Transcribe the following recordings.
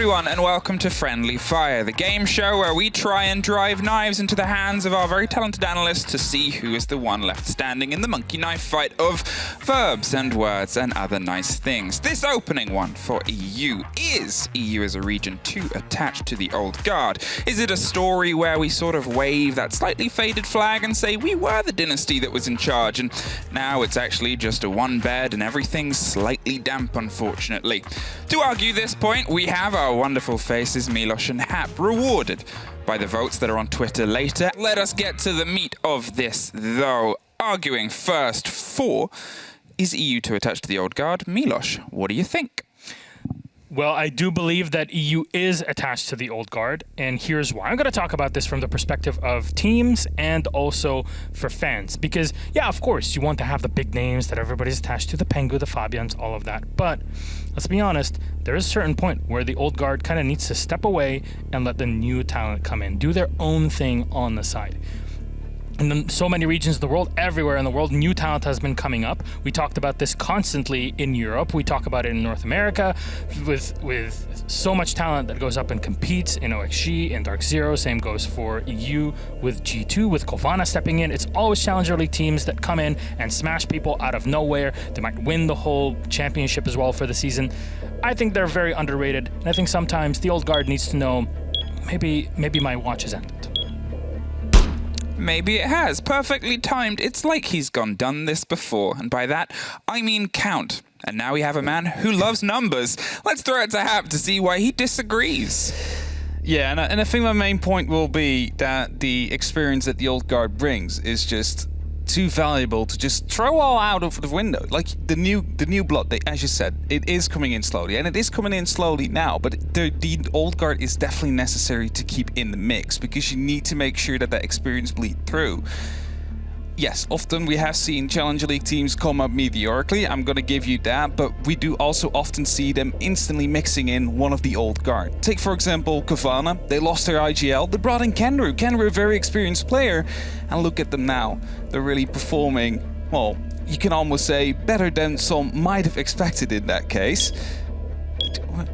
everyone, and welcome to Friendly Fire, the game show where we try and drive knives into the hands of our very talented analysts to see who is the one left standing in the monkey knife fight of verbs and words and other nice things. This opening one for EU is EU as a region too attached to the old guard. Is it a story where we sort of wave that slightly faded flag and say we were the dynasty that was in charge, and now it's actually just a one bed and everything's slightly damp, unfortunately? To argue this point, we have our wonderful faces Milosh and Hap, rewarded by the votes that are on Twitter later. Let us get to the meat of this, though. Arguing first for, is EU too attached to the old guard? Milosh, what do you think? Well, I do believe that EU is attached to the old guard, and here's why. I'm going to talk about this from the perspective of teams and also for fans. Because, yeah, of course, you want to have the big names that everybody's attached to, the Pengu, the Fabians, all of that. But let's be honest, there is a certain point where the old guard kind of needs to step away and let the new talent come in, do their own thing on the side. In so many regions of the world, everywhere in the world, new talent has been coming up. We talked about this constantly in Europe. We talk about it in North America with so much talent that goes up and competes in OXG, in Dark Zero. Same goes for EU with G2, with Kovana stepping in. It's always Challenger League teams that come in and smash people out of nowhere. They might win the whole championship as well for the season. I think they're very underrated, and I think sometimes the old guard needs to know maybe my watch has ended. Maybe it has. Perfectly timed. It's like he's done this before. And by that, I mean count. And now we have a man who loves numbers. Let's throw it to Hap to see why he disagrees. Yeah, and I think my main point will be that the experience that the old guard brings is just too valuable to just throw all out of the window. Like the new blood, as you said, it is coming in slowly, and it is coming in slowly now, but the old guard is definitely necessary to keep in the mix, because you need to make sure that experience bleed through. Yes, often we have seen Challenger League teams come up mediocrely, I'm going to give you that, but we do also often see them instantly mixing in one of the old guard. Take, for example, Kovana. They lost their IGL, they brought in Kenru. Kenru, a very experienced player, and look at them now. They're really performing, well, you can almost say better than some might have expected in that case.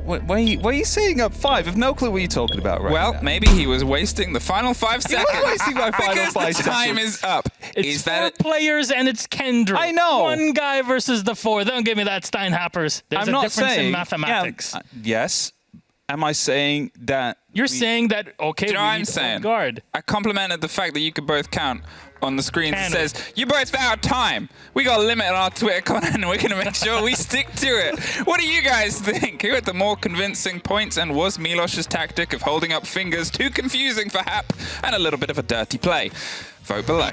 Why are you saying up 5? I have no clue what you're talking about right now. Well, maybe he was wasting the final 5 seconds. He was wasting my final 5 because the seconds. time is up. It's 4 players and it's Kendra. I know. One guy versus the 4. Don't give me that, Steinhappers. There's I'm a not difference saying, in mathematics. Yeah, yes. Am I saying that... You're saying that, okay, Do you know we what I'm need saying? old guard. I complimented the fact that you could both count on the screen that says, you're both out of time. We got a limit on our Twitter content and we're going to make sure we stick to it. What do you guys think? Who had the more convincing points, and was Milosh's tactic of holding up fingers too confusing for Hap and a little bit of a dirty play? Vote below.